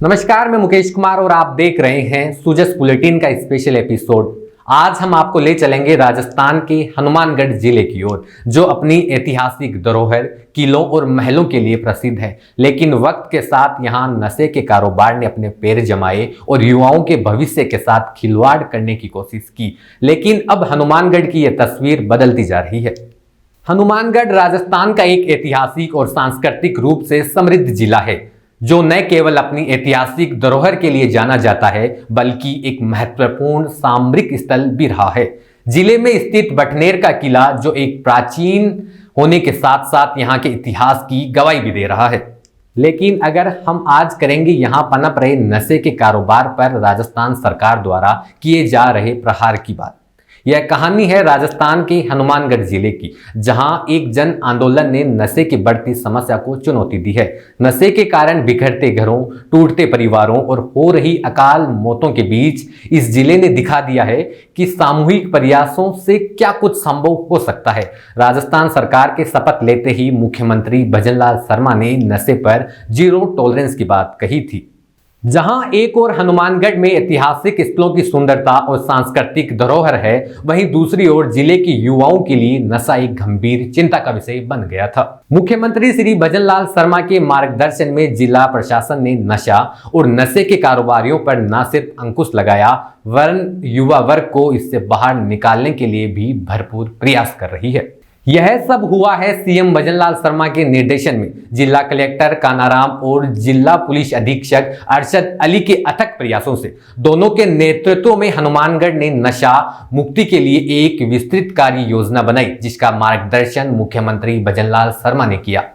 नमस्कार, मैं मुकेश कुमार और आप देख रहे हैं सुजस बुलेटिन का स्पेशल एपिसोड। आज हम आपको ले चलेंगे राजस्थान के हनुमानगढ़ जिले की ओर, जो अपनी ऐतिहासिक धरोहर, किलों और महलों के लिए प्रसिद्ध है। लेकिन वक्त के साथ यहाँ नशे के कारोबार ने अपने पैर जमाए और युवाओं के भविष्य के साथ खिलवाड़ करने की कोशिश की। लेकिन अब हनुमानगढ़ की यह तस्वीर बदलती जा रही है। हनुमानगढ़ राजस्थान का एक ऐतिहासिक और सांस्कृतिक रूप से समृद्ध जिला है, जो न केवल अपनी ऐतिहासिक धरोहर के लिए जाना जाता है, बल्कि एक महत्वपूर्ण सामरिक स्थल भी रहा है। जिले में स्थित बटनेर का किला, जो एक प्राचीन होने के साथ साथ यहाँ के इतिहास की गवाही भी दे रहा है। लेकिन अगर हम आज करेंगे यहाँ पनप रहे नशे के कारोबार पर राजस्थान सरकार द्वारा किए जा रहे प्रहार की बात। यह कहानी है राजस्थान के हनुमानगढ़ जिले की, जहां एक जन आंदोलन ने नशे की बढ़ती समस्या को चुनौती दी है। नशे के कारण बिखरते घरों, टूटते परिवारों और हो रही अकाल मौतों के बीच इस जिले ने दिखा दिया है कि सामूहिक प्रयासों से क्या कुछ संभव हो सकता है। राजस्थान सरकार के शपथ लेते ही मुख्यमंत्री भजनलाल शर्मा ने नशे पर जीरो टॉलरेंस की बात कही थी। जहां एक और हनुमानगढ़ में ऐतिहासिक स्थलों की सुंदरता और सांस्कृतिक धरोहर है, वहीं दूसरी ओर जिले के युवाओं के लिए नशा एक गंभीर चिंता का विषय बन गया था। मुख्यमंत्री श्री भजनलाल शर्मा के मार्गदर्शन में जिला प्रशासन ने नशा और नशे के कारोबारियों पर न सिर्फ अंकुश लगाया, वरन युवा वर्ग को इससे बाहर निकालने के लिए भी भरपूर प्रयास कर रही है। यह सब हुआ है सीएम भजनलाल शर्मा के निर्देशन में। जिला कलेक्टर कानाराम और जिला पुलिस अधीक्षक अरशद अली के अथक प्रयासों से दोनों के नेतृत्व में हनुमानगढ़ ने नशा मुक्ति के लिए एक विस्तृत कार्य योजना बनाई, जिसका मार्गदर्शन मुख्यमंत्री भजनलाल शर्मा ने किया।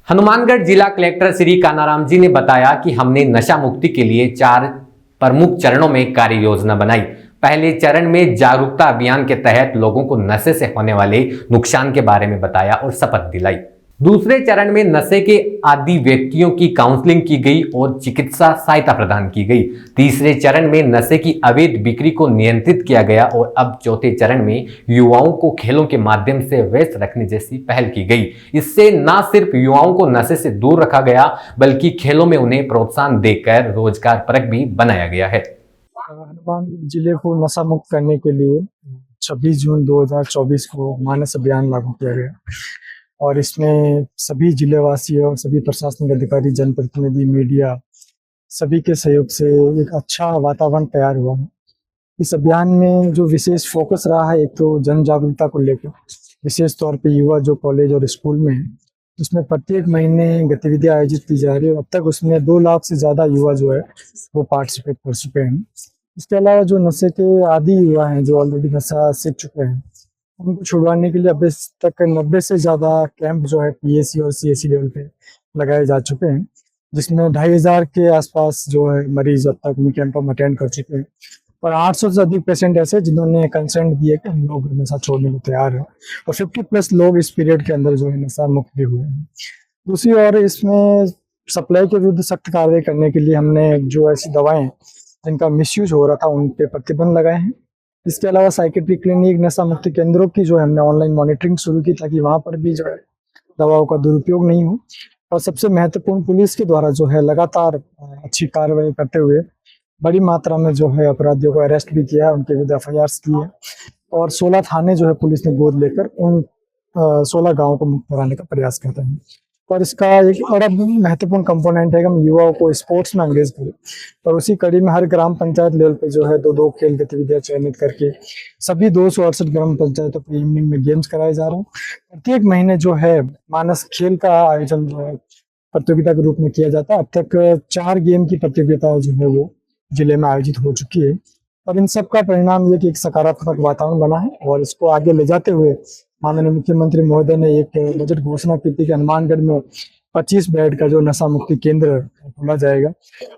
हनुमानगढ़ जिला कलेक्टर श्री कानाराम जी ने बताया कि हमने नशा मुक्ति के लिए 4 प्रमुख चरणों में कार्य योजना बनाई। पहले चरण में जागरूकता अभियान के तहत लोगों को नशे से होने वाले नुकसान के बारे में बताया और शपथ दिलाई। दूसरे चरण में नशे के आदी व्यक्तियों की काउंसलिंग की गई और चिकित्सा सहायता प्रदान की गई। तीसरे चरण में नशे की अवैध बिक्री को नियंत्रित किया गया और अब चौथे चरण में युवाओं को खेलों के माध्यम से व्यस्त रखने जैसी पहल की गई। इससे न सिर्फ युवाओं को नशे से दूर रखा गया, बल्कि खेलों में उन्हें प्रोत्साहन देकर रोजगार परक भी बनाया गया है। हनुमानगढ़ जिले को नशा मुक्त करने के लिए 26 जून 2024 को मानस अभियान लागू किया गया और इसमें सभी जिलेवासी और सभी प्रशासनिक अधिकारी, जनप्रतिनिधि, मीडिया सभी के सहयोग से एक अच्छा वातावरण तैयार हुआ है। इस अभियान में जो विशेष फोकस रहा है, एक तो जन जागरूकता को लेकर, विशेष तौर पे युवा जो कॉलेज और स्कूल में है, उसमें प्रत्येक महीने गतिविधियां आयोजित की जा रही है। अब तक उसमें 2 लाख से ज़्यादा युवा जो है वो पार्टिसिपेट कर चुके हैं। इसके अलावा जो नशे के आदी युवा हैं, जो ऑलरेडी नशा सीख चुके हैं, उनको छुड़वाने के लिए अब तक 90 से ज़्यादा कैंप जो है पीएसी और सीएसी लेवल पे लगाए जा चुके हैं, जिसमें 2500 के आसपास जो है मरीज अब तक कैंप में अटेंड कर चुके हैं और 800 से अधिक पेशेंट ऐसे जिन्होंने कंसेंट दिए कि हम लोग नशा छोड़ने को तैयार हैं और 50+ लोग इस पीरियड के अंदर जो है नशा मुक्त भी हुए हैं। दूसरी ओर इसमें सप्लाई के विरुद्ध सख्त कार्रवाई करने के लिए हमने जो ऐसी दवाएं जिनका मिसयूज हो रहा था उन पे प्रतिबंध लगाए हैं। इसके अलावा साइकेट्रिक क्लिनिक, नशा मुक्ति केंद्रों की जो है हमने ऑनलाइन मॉनिटरिंग शुरू की, ताकि वहाँ पर भी जो है दवाओं का दुरुपयोग नहीं हो। और सबसे महत्वपूर्ण, पुलिस के द्वारा जो है लगातार अच्छी कार्रवाई करते हुए बड़ी मात्रा में जो है अपराधियों को अरेस्ट भी किया, उनके विरुद्ध एफआईआर की है और 16 थाने जो है पुलिस ने गोद लेकर उन 16 गाँवों को मुक्त कराने का प्रयास करते हैं। और इसका एक और महत्वपूर्ण कंपोनेंट है कि हम युवाओं को स्पोर्ट्स में एंगेज करें और उसी कड़ी में हर ग्राम पंचायत लेवल पे जो है 2-2 खेल गतिविधियां चयनित करके सभी 268 ग्राम पंचायतों पर इवनिंग में गेम्स कराए जा रहे हैं। प्रत्येक महीने जो है मानस खेल का आयोजन जो है प्रतियोगिता के रूप में किया जाता है। अब तक 4 गेम की प्रतियोगिता जो है वो जिले में आयोजित हो चुकी है और इन सब का परिणाम ये कि एक सकारात्मक वातावरण बना है और इसको आगे ले जाते हुए माननीय मुख्यमंत्री महोदय ने एक बजट घोषणा की थी कि हनुमानगढ़ में 25 बेड का जो नशा मुक्ति केंद्र खोला जाएगा।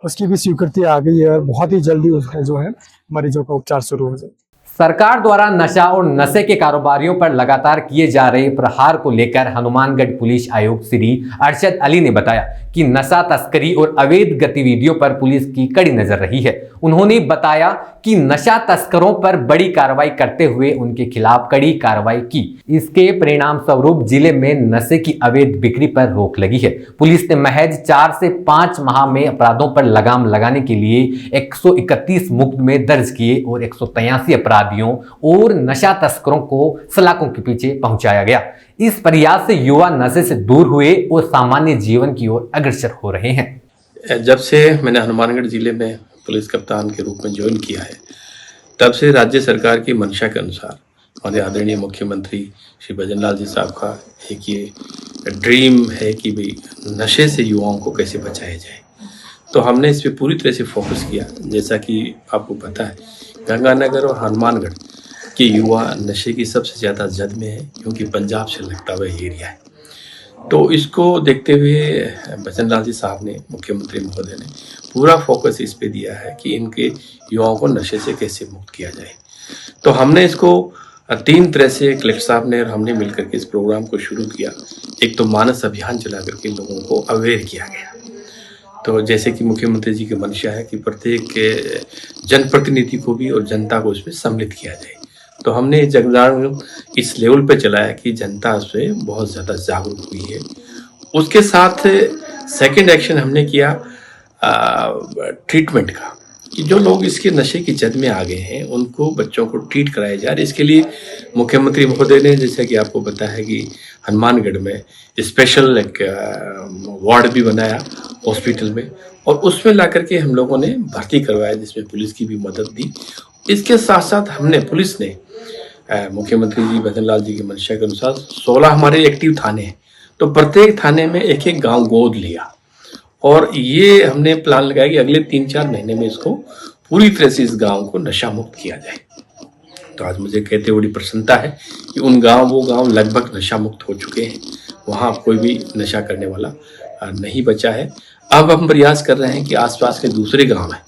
उसकी भी स्वीकृति आ गई है और बहुत ही जल्दी उसमें जो है मरीजों का उपचार शुरू हो जाए। सरकार द्वारा नशा और नशे के कारोबारियों पर लगातार किए जा रहे प्रहार को लेकर हनुमानगढ़ पुलिस आयुक्त श्री अरशद अली ने बताया कि नशा तस्करी और अवैध गतिविधियों पर पुलिस की कड़ी नजर रही है। उन्होंने बताया कि नशा तस्करों पर बड़ी कार्रवाई करते हुए उनके खिलाफ कड़ी कार्रवाई की। इसके परिणाम स्वरूप जिले में नशे की अवैध बिक्री पर रोक लगी है। पुलिस ने महज 4 से 5 माह में अपराधों पर लगाम लगाने के लिए 131 मुकदमे दर्ज किए और 183 अपराधियों और नशा तस्करों को सलाखों के पीछे पहुंचाया गया। इस प्रयास से युवा नशे से दूर हुए और सामान्य जीवन की ओर अग्रसर हो रहे हैं। जब से मैंने हनुमानगढ़ जिले में पुलिस कप्तान के रूप में ज्वाइन किया है, तब से राज्य सरकार की मंशा के अनुसार हमारे आदरणीय मुख्यमंत्री श्री भजनलाल जी साहब का एक ये ड्रीम है कि भाई नशे से युवाओं को कैसे बचाया जाए। तो हमने इस पर पूरी तरह से फोकस किया। जैसा कि आपको पता है, गंगानगर और हनुमानगढ़ के युवा नशे की सबसे ज़्यादा जद में है, क्योंकि पंजाब से लगता हुआ एरिया है। तो इसको देखते हुए भजनलाल जी साहब ने, मुख्यमंत्री महोदय ने पूरा फोकस इस पे दिया है कि इनके युवाओं को नशे से कैसे मुक्त किया जाए। तो हमने इसको 3 तरह से कलेक्टर साहब ने और हमने मिलकर के इस प्रोग्राम को शुरू किया। एक तो मानस अभियान चला करके लोगों को अवेयर किया गया। तो जैसे कि मुख्यमंत्री जी की मंशा है कि प्रत्येक जनप्रतिनिधि को भी और जनता को इसमें सम्मिलित किया जाए। तो हमने जनजागरण इस लेवल पे चलाया कि जनता उसमें बहुत ज़्यादा जागरूक हुई है। उसके साथ सेकंड एक्शन हमने किया ट्रीटमेंट का, कि जो लोग इसके नशे की जद में आ गए हैं उनको, बच्चों को ट्रीट कराया जाए। इसके लिए मुख्यमंत्री महोदय ने, जैसा कि आपको पता है कि हनुमानगढ़ में स्पेशल एक वार्ड भी बनाया हॉस्पिटल में, और उसमें ला करके हम लोगों ने भर्ती करवाया, जिसमें पुलिस की भी मदद दी। इसके साथ साथ हमने, पुलिस ने मुख्यमंत्री जी भजनलाल जी की मंशा के अनुसार 16 हमारे एक्टिव थाने हैं, तो प्रत्येक थाने में एक एक गांव गोद लिया, और ये हमने प्लान लगाया कि अगले 3-4 महीने में इसको पूरी तरह से इस गांव को नशा मुक्त किया जाए। तो आज मुझे कहते बड़ी प्रसन्नता है कि वो गांव लगभग नशा मुक्त हो चुके हैं। वहाँ कोई भी नशा करने वाला नहीं बचा है। अब हम प्रयास कर रहे हैं कि आसपास के दूसरे गांव हैं,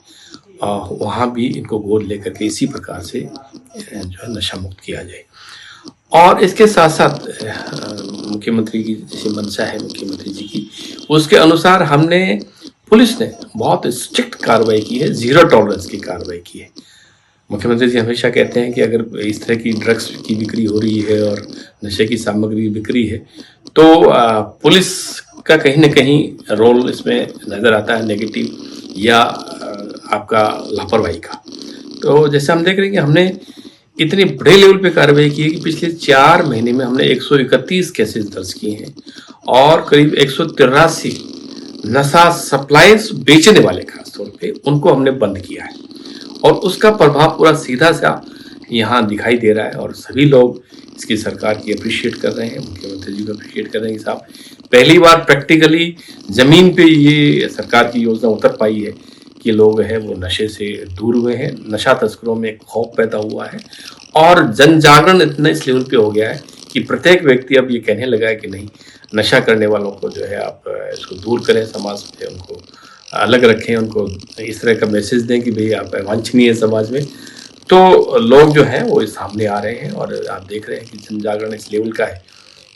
वहाँ भी इनको गोद लेकर के इसी प्रकार से जो है नशा मुक्त किया जाए। और इसके साथ साथ मुख्यमंत्री की जैसी मंशा है मुख्यमंत्री जी की, उसके अनुसार हमने, पुलिस ने बहुत स्ट्रिक्ट कार्रवाई की है, 0 टॉलरेंस की कार्रवाई की है। मुख्यमंत्री जी हमेशा कहते हैं कि अगर इस तरह की ड्रग्स की बिक्री हो रही है और नशे की सामग्री बिक्री है, तो पुलिस का कहीं ना कहीं रोल इसमें नज़र आता है, नेगेटिव या आपका लापरवाही का। तो जैसे हम देख रहे हैं कि हमने इतने बड़े लेवल पे कार्रवाई की है कि पिछले 4 महीने में हमने 131 केसेस दर्ज किए हैं, और करीब 183 नशा सप्लायर्स बेचने वाले खासतौर पे उनको हमने बंद किया है, और उसका प्रभाव पूरा सीधा सा यहाँ दिखाई दे रहा है। और सभी लोग इसकी सरकार की अप्रिशिएट कर रहे हैं, मुख्यमंत्री जी को अप्रिशिएट कर रहे हैं कि साहब पहली बार प्रैक्टिकली ज़मीन पे ये सरकार की योजना उतर पाई है कि लोग हैं वो नशे से दूर हुए हैं, नशा तस्करों में खौफ पैदा हुआ है, और जन जागरण इतना इस लेवल पे हो गया है कि प्रत्येक व्यक्ति अब ये कहने लगा है कि नहीं, नशा करने वालों को जो है आप इसको दूर करें, समाज से उनको अलग रखें, उनको इस तरह का मैसेज दें कि भाई आप वांछनीय है समाज में। तो लोग जो हैं वो सामने आ रहे हैं, और आप देख रहे हैं कि जन जागरण इस लेवल का है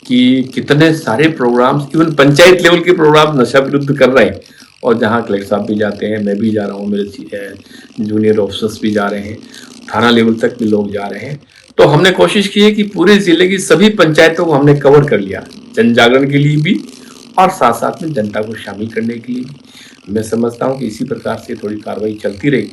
कि कितने सारे प्रोग्राम्स, इवन पंचायत लेवल के प्रोग्राम नशा विरुद्ध कर रहे हैं, और जहाँ कलेक्टर साहब भी जाते हैं, मैं भी जा रहा हूँ, मेरे जूनियर ऑफिसर्स भी जा रहे हैं, थाना लेवल तक भी लोग जा रहे हैं। तो हमने कोशिश की है कि पूरे जिले की सभी पंचायतों को हमने कवर कर लिया, जन जागरण के लिए भी और साथ साथ में जनता को शामिल करने के लिए भी। मैं समझता हूँ कि इसी प्रकार से थोड़ी कार्रवाई चलती रही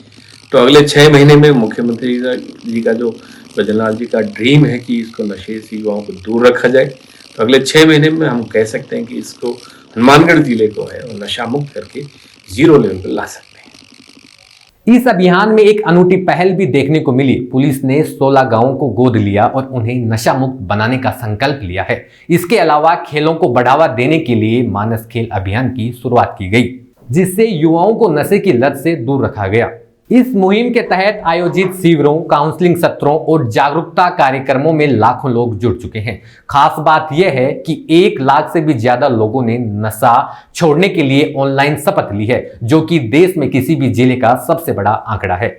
तो अगले 6 महीने में मुख्यमंत्री जी का जो भजनलाल जी का ड्रीम है कि इसको नशे से युवाओं को दूर रखा जाए, तो अगले 6 महीने में हम कह सकते हैं कि इसको हनुमानगढ़ जिले को है वो नशा मुक्त करके 0 लेवल पर ला सकते हैं। इस अभियान में एक अनूठी पहल भी देखने को मिली। पुलिस ने 16 गांवों को गोद लिया और उन्हें नशा मुक्त बनाने का संकल्प लिया है। इसके अलावा खेलों को बढ़ावा देने के लिए मानस खेल अभियान की शुरुआत की गई, जिससे युवाओं को नशे की लत से दूर रखा गया। इस मुहिम के तहत आयोजित शिविरों, काउंसलिंग सत्रों और जागरूकता कार्यक्रमों में लाखों लोग जुड़ चुके हैं। खास बात यह है कि 1 लाख से भी ज्यादा लोगों ने नशा छोड़ने के लिए ऑनलाइन शपथ ली है, जो कि देश में किसी भी जिले का सबसे बड़ा आंकड़ा है।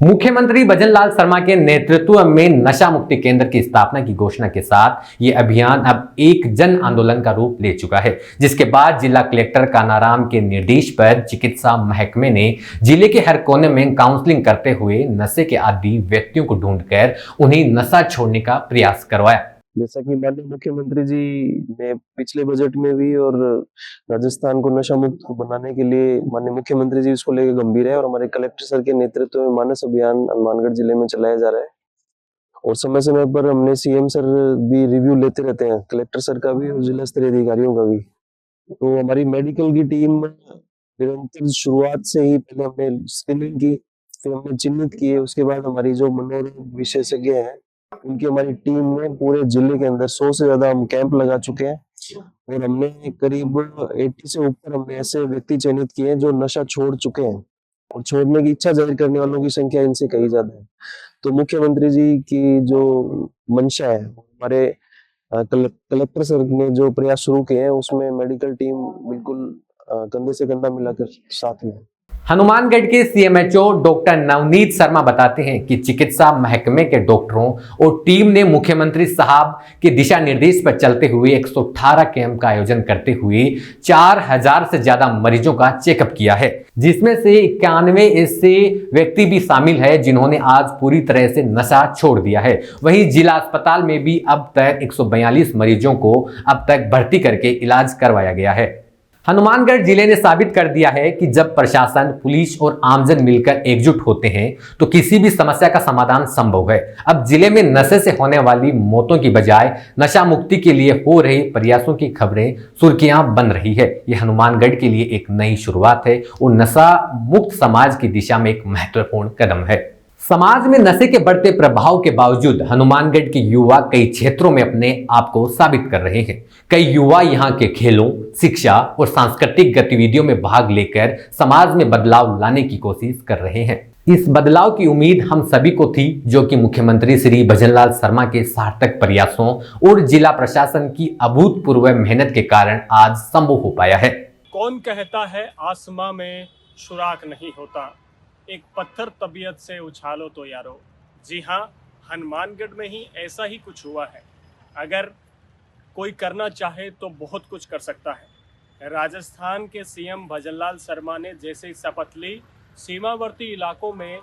मुख्यमंत्री भजनलाल शर्मा के नेतृत्व में नशा मुक्ति केंद्र की स्थापना की घोषणा के साथ ये अभियान अब एक जन आंदोलन का रूप ले चुका है, जिसके बाद जिला कलेक्टर कानाराम के निर्देश पर चिकित्सा महकमे ने जिले के हर कोने में काउंसलिंग करते हुए नशे के आदी व्यक्तियों को ढूंढकर उन्हें नशा छोड़ने का प्रयास करवाया। जैसा कि माननीय मुख्यमंत्री जी ने पिछले बजट में भी और राजस्थान को नशा मुक्त बनाने के लिए माननीय मुख्यमंत्री जी इसको लेकर गंभीर है और हमारे कलेक्टर सर के नेतृत्व में मानस अभियान हनुमानगढ़ जिले में चलाया जा रहा है और समय समय पर हमने सीएम सर भी रिव्यू लेते रहते हैं, कलेक्टर सर का भी और जिला स्तरीय अधिकारियों का भी। तो हमारी मेडिकल की टीम निरंतर शुरुआत से ही पहले हमने स्क्रीनिंग की, फिर हमने चिन्हित किए, उसके बाद हमारी जो मनोरोग विशेषज्ञ हैं उनकी हमारी टीम ने पूरे जिले के अंदर 100 से ज्यादा हम कैंप लगा चुके हैं और हमने करीब 80 से ऊपर हमने ऐसे व्यक्ति चयनित किए हैं जो नशा छोड़ चुके हैं और छोड़ने की इच्छा जाहिर करने वालों की संख्या इनसे कहीं ज्यादा है। तो मुख्यमंत्री जी की जो मंशा है, हमारे कलेक्टर सर ने जो प्रयास शुरू किए हैं उसमें मेडिकल टीम बिल्कुल कंधे से कंधा मिलाकर साथ में है। हनुमानगढ़ के सीएमएचओ डॉक्टर नवनीत शर्मा बताते हैं कि चिकित्सा महकमे के डॉक्टरों और टीम ने मुख्यमंत्री साहब के दिशा निर्देश पर चलते हुए 118 कैंप का आयोजन करते हुए 4000 से ज्यादा मरीजों का चेकअप किया है, जिसमें से 91 ऐसे व्यक्ति भी शामिल है जिन्होंने आज पूरी तरह से नशा छोड़ दिया है। वहीं जिला अस्पताल में भी अब तक 142 मरीजों को अब तक भर्ती करके इलाज करवाया गया है। हनुमानगढ़ जिले ने साबित कर दिया है कि जब प्रशासन, पुलिस और आमजन मिलकर एकजुट होते हैं तो किसी भी समस्या का समाधान संभव है। अब जिले में नशे से होने वाली मौतों की बजाय नशा मुक्ति के लिए हो रहे प्रयासों की खबरें सुर्खियां बन रही है। यह हनुमानगढ़ के लिए एक नई शुरुआत है और नशा मुक्त समाज की दिशा में एक महत्वपूर्ण कदम है। समाज में नशे के बढ़ते प्रभाव के बावजूद हनुमानगढ़ के युवा कई क्षेत्रों में अपने आप को साबित कर रहे हैं। कई युवा यहाँ के खेलों, शिक्षा और सांस्कृतिक गतिविधियों में भाग लेकर समाज में बदलाव लाने की कोशिश कर रहे हैं। इस बदलाव की उम्मीद हम सभी को थी, जो कि मुख्यमंत्री श्री भजनलाल शर्मा के सार्थक प्रयासों और जिला प्रशासन की अभूतपूर्व मेहनत के कारण आज संभव हो पाया है। कौन कहता है आसमां में सुराख नहीं होता, एक पत्थर तबीयत से उछालो तो यारो। जी हाँ, हनुमानगढ़ में ही ऐसा ही कुछ हुआ है। अगर कोई करना चाहे तो बहुत कुछ कर सकता है। राजस्थान के सीएम भजनलाल शर्मा ने जैसे शपथ ली, सीमावर्ती इलाकों में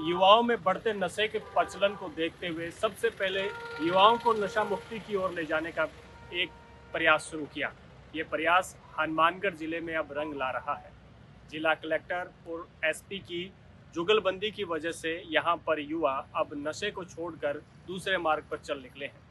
युवाओं में बढ़ते नशे के प्रचलन को देखते हुए सबसे पहले युवाओं को नशा मुक्ति की ओर ले जाने का एक प्रयास शुरू किया। ये प्रयास हनुमानगढ़ जिले में अब रंग ला रहा है। जिला कलेक्टर और एसपी की जुगलबंदी की वजह से यहाँ पर युवा अब नशे को छोड़कर दूसरे मार्ग पर चल निकले हैं।